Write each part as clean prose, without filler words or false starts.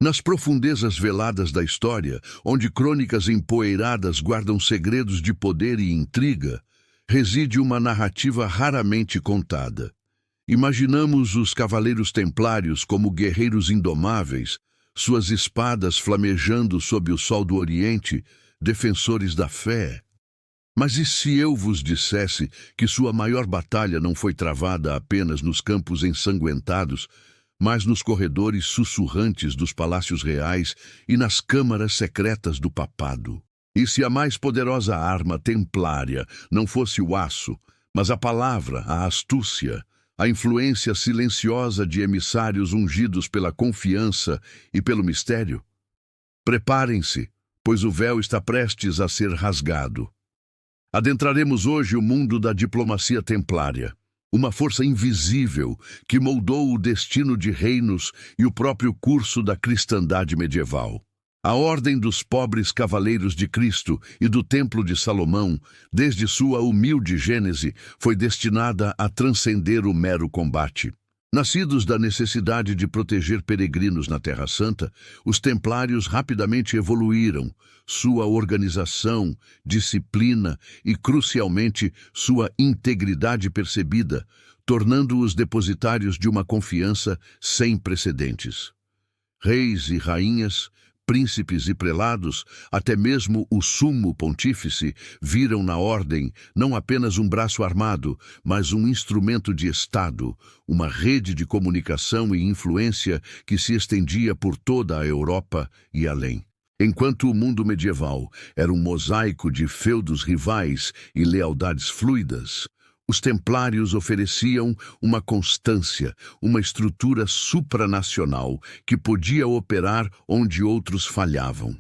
Nas profundezas veladas da história, onde crônicas empoeiradas guardam segredos de poder e intriga, reside uma narrativa raramente contada. Imaginamos os cavaleiros templários como guerreiros indomáveis, suas espadas flamejando sob o sol do Oriente, defensores da fé. Mas e se eu vos dissesse que sua maior batalha não foi travada apenas nos campos ensanguentados, mas nos corredores sussurrantes dos palácios reais e nas câmaras secretas do papado? E se a mais poderosa arma templária não fosse o aço, mas a palavra, a astúcia, a influência silenciosa de emissários ungidos pela confiança e pelo mistério? Preparem-se, pois o véu está prestes a ser rasgado. Adentraremos hoje o mundo da diplomacia templária, uma força invisível que moldou o destino de reinos e o próprio curso da cristandade medieval. A Ordem dos Pobres Cavaleiros de Cristo e do Templo de Salomão, desde sua humilde gênese, foi destinada a transcender o mero combate. Nascidos da necessidade de proteger peregrinos na Terra Santa, os templários rapidamente evoluíram. Sua organização, disciplina e, crucialmente, sua integridade percebida, tornando-os depositários de uma confiança sem precedentes. Reis e rainhas, príncipes e prelados, até mesmo o sumo pontífice, viram na ordem não apenas um braço armado, mas um instrumento de Estado, uma rede de comunicação e influência que se estendia por toda a Europa e além. Enquanto o mundo medieval era um mosaico de feudos rivais e lealdades fluidas, os templários ofereciam uma constância, uma estrutura supranacional que podia operar onde outros falhavam.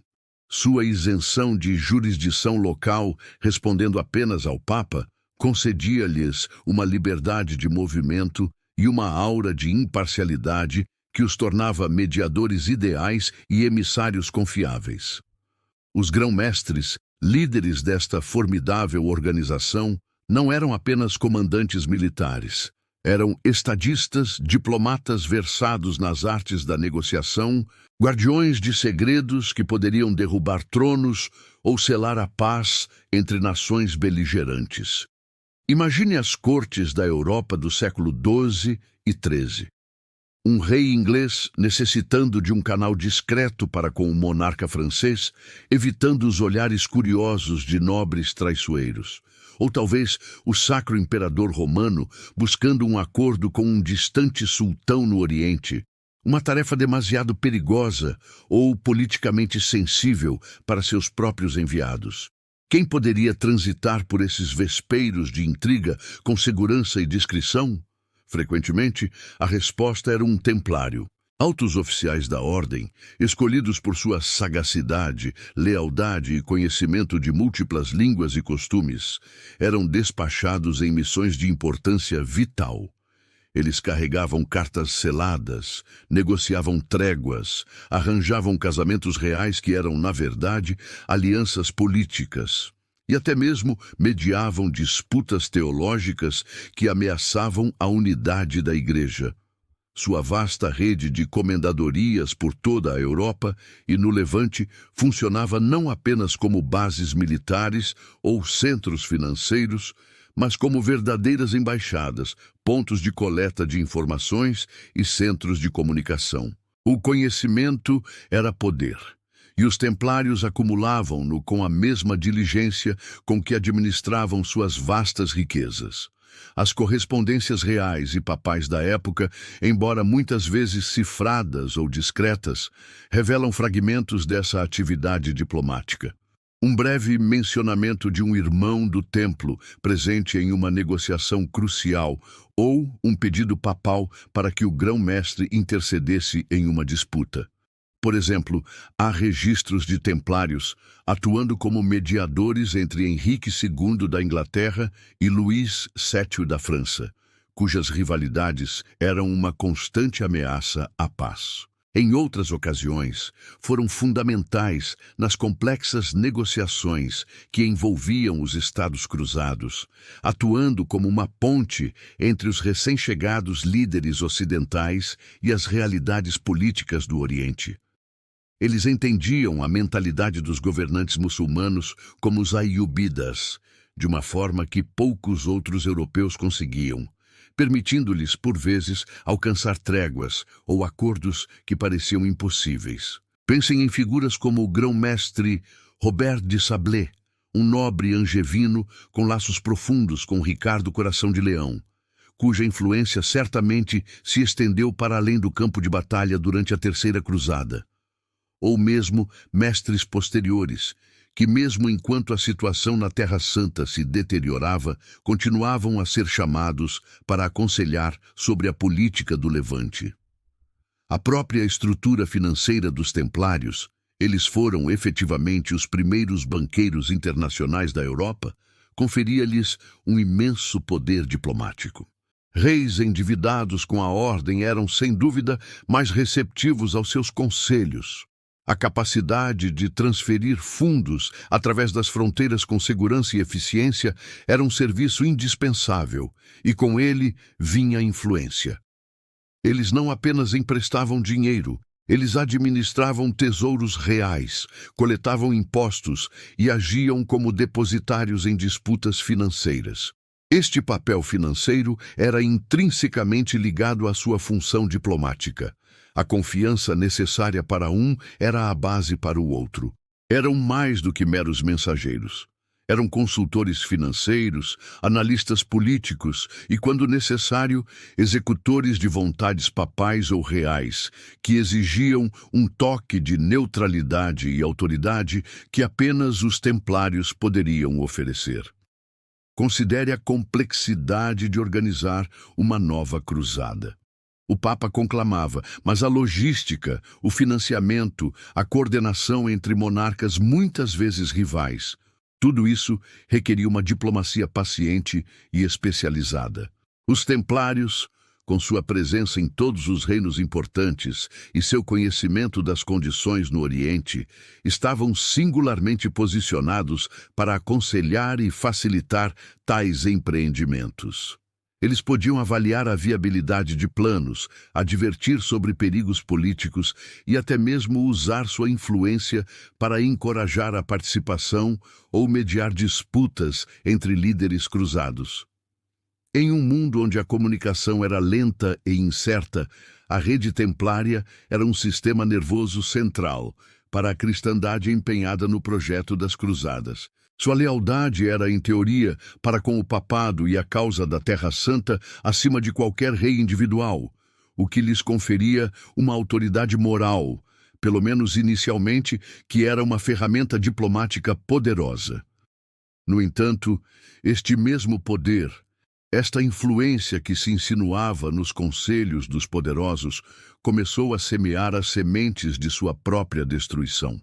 Sua isenção de jurisdição local, respondendo apenas ao Papa, concedia-lhes uma liberdade de movimento e uma aura de imparcialidade que os tornava mediadores ideais e emissários confiáveis. Os grão-mestres, líderes desta formidável organização, não eram apenas comandantes militares. Eram estadistas, diplomatas versados nas artes da negociação, guardiões de segredos que poderiam derrubar tronos ou selar a paz entre nações beligerantes. Imagine as cortes da Europa do século XII e XIII. Um rei inglês necessitando de um canal discreto para com o monarca francês, evitando os olhares curiosos de nobres traiçoeiros. Ou talvez o Sacro Imperador Romano buscando um acordo com um distante sultão no Oriente, uma tarefa demasiado perigosa ou politicamente sensível para seus próprios enviados. Quem poderia transitar por esses vespeiros de intriga com segurança e discrição? Frequentemente, a resposta era um templário. Altos oficiais da ordem, escolhidos por sua sagacidade, lealdade e conhecimento de múltiplas línguas e costumes, eram despachados em missões de importância vital. Eles carregavam cartas seladas, negociavam tréguas, arranjavam casamentos reais que eram, na verdade, alianças políticas, e até mesmo mediavam disputas teológicas que ameaçavam a unidade da Igreja. Sua vasta rede de comendadorias por toda a Europa e no Levante funcionava não apenas como bases militares ou centros financeiros, mas como verdadeiras embaixadas, pontos de coleta de informações e centros de comunicação. O conhecimento era poder, e os templários acumulavam-no com a mesma diligência com que administravam suas vastas riquezas. As correspondências reais e papais da época, embora muitas vezes cifradas ou discretas, revelam fragmentos dessa atividade diplomática. Um breve mencionamento de um irmão do templo presente em uma negociação crucial ou um pedido papal para que o grão-mestre intercedesse em uma disputa. Por exemplo, há registros de templários atuando como mediadores entre Henrique II da Inglaterra e Luís VII da França, cujas rivalidades eram uma constante ameaça à paz. Em outras ocasiões, foram fundamentais nas complexas negociações que envolviam os Estados Cruzados, atuando como uma ponte entre os recém-chegados líderes ocidentais e as realidades políticas do Oriente. Eles entendiam a mentalidade dos governantes muçulmanos como os Ayyubidas, de uma forma que poucos outros europeus conseguiam, permitindo-lhes, por vezes, alcançar tréguas ou acordos que pareciam impossíveis. Pensem em figuras como o grão-mestre Robert de Sablé, um nobre angevino com laços profundos com Ricardo Coração de Leão, cuja influência certamente se estendeu para além do campo de batalha durante a Terceira Cruzada. Ou mesmo mestres posteriores, que mesmo enquanto a situação na Terra Santa se deteriorava, continuavam a ser chamados para aconselhar sobre a política do Levante. A própria estrutura financeira dos templários, eles foram efetivamente os primeiros banqueiros internacionais da Europa, conferia-lhes um imenso poder diplomático. Reis endividados com a ordem eram, sem dúvida, mais receptivos aos seus conselhos. A capacidade de transferir fundos através das fronteiras com segurança e eficiência era um serviço indispensável, e com ele vinha a influência. Eles não apenas emprestavam dinheiro, eles administravam tesouros reais, coletavam impostos e agiam como depositários em disputas financeiras. Este papel financeiro era intrinsecamente ligado à sua função diplomática. A confiança necessária para um era a base para o outro. Eram mais do que meros mensageiros. Eram consultores financeiros, analistas políticos e, quando necessário, executores de vontades papais ou reais, que exigiam um toque de neutralidade e autoridade que apenas os templários poderiam oferecer. Considere a complexidade de organizar uma nova cruzada. O Papa conclamava, mas a logística, o financiamento, a coordenação entre monarcas muitas vezes rivais, tudo isso requeria uma diplomacia paciente e especializada. Os templários, com sua presença em todos os reinos importantes e seu conhecimento das condições no Oriente, estavam singularmente posicionados para aconselhar e facilitar tais empreendimentos. Eles podiam avaliar a viabilidade de planos, advertir sobre perigos políticos e até mesmo usar sua influência para encorajar a participação ou mediar disputas entre líderes cruzados. Em um mundo onde a comunicação era lenta e incerta, a rede templária era um sistema nervoso central para a cristandade empenhada no projeto das cruzadas. Sua lealdade era, em teoria, para com o papado e a causa da Terra Santa acima de qualquer rei individual, o que lhes conferia uma autoridade moral, pelo menos inicialmente, que era uma ferramenta diplomática poderosa. No entanto, este mesmo poder, esta influência que se insinuava nos conselhos dos poderosos, começou a semear as sementes de sua própria destruição.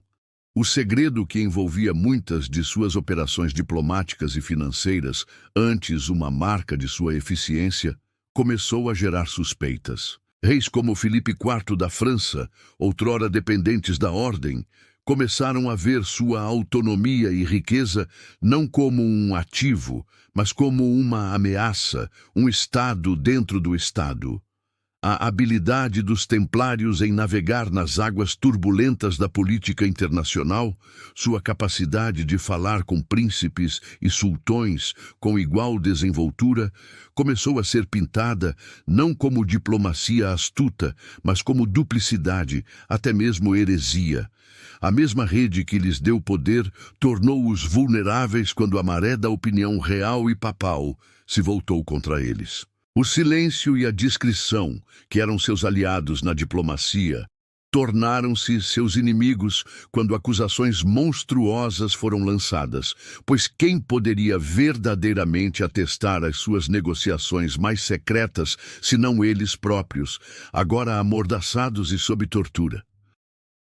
O segredo que envolvia muitas de suas operações diplomáticas e financeiras, antes uma marca de sua eficiência, começou a gerar suspeitas. Reis como Filipe IV da França, outrora dependentes da ordem, começaram a ver sua autonomia e riqueza não como um ativo, mas como uma ameaça, um Estado dentro do Estado. A habilidade dos templários em navegar nas águas turbulentas da política internacional, sua capacidade de falar com príncipes e sultões com igual desenvoltura, começou a ser pintada não como diplomacia astuta, mas como duplicidade, até mesmo heresia. A mesma rede que lhes deu poder tornou-os vulneráveis quando a maré da opinião real e papal se voltou contra eles. O silêncio e a discrição, que eram seus aliados na diplomacia, tornaram-se seus inimigos quando acusações monstruosas foram lançadas, pois quem poderia verdadeiramente atestar as suas negociações mais secretas, senão eles próprios, agora amordaçados e sob tortura?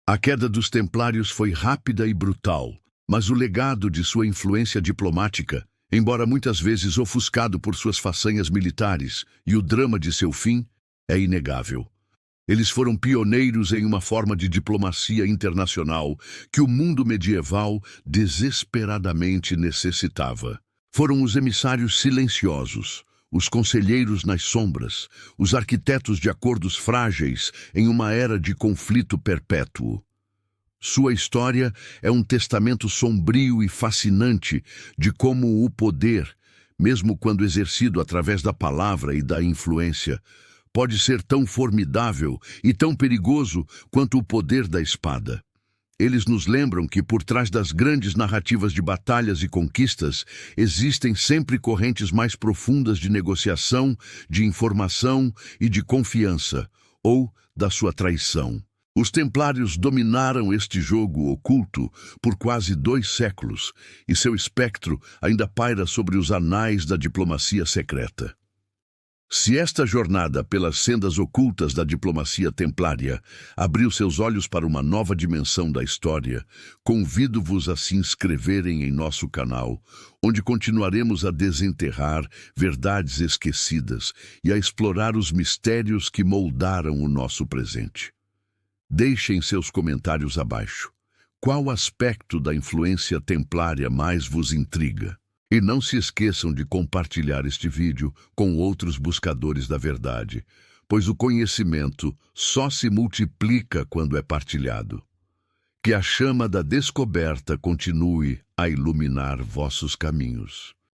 A queda dos templários foi rápida e brutal, mas o legado de sua influência diplomática, embora muitas vezes ofuscado por suas façanhas militares, e o drama de seu fim, é inegável. Eles foram pioneiros em uma forma de diplomacia internacional que o mundo medieval desesperadamente necessitava. Foram os emissários silenciosos, os conselheiros nas sombras, os arquitetos de acordos frágeis em uma era de conflito perpétuo. Sua história é um testamento sombrio e fascinante de como o poder, mesmo quando exercido através da palavra e da influência, pode ser tão formidável e tão perigoso quanto o poder da espada. Eles nos lembram que por trás das grandes narrativas de batalhas e conquistas existem sempre correntes mais profundas de negociação, de informação e de confiança, ou da sua traição. Os templários dominaram este jogo oculto por quase 2 séculos, e seu espectro ainda paira sobre os anais da diplomacia secreta. Se esta jornada pelas sendas ocultas da diplomacia templária abriu seus olhos para uma nova dimensão da história, convido-vos a se inscreverem em nosso canal, onde continuaremos a desenterrar verdades esquecidas e a explorar os mistérios que moldaram o nosso presente. Deixem seus comentários abaixo. Qual aspecto da influência templária mais vos intriga? E não se esqueçam de compartilhar este vídeo com outros buscadores da verdade, pois o conhecimento só se multiplica quando é partilhado. Que a chama da descoberta continue a iluminar vossos caminhos.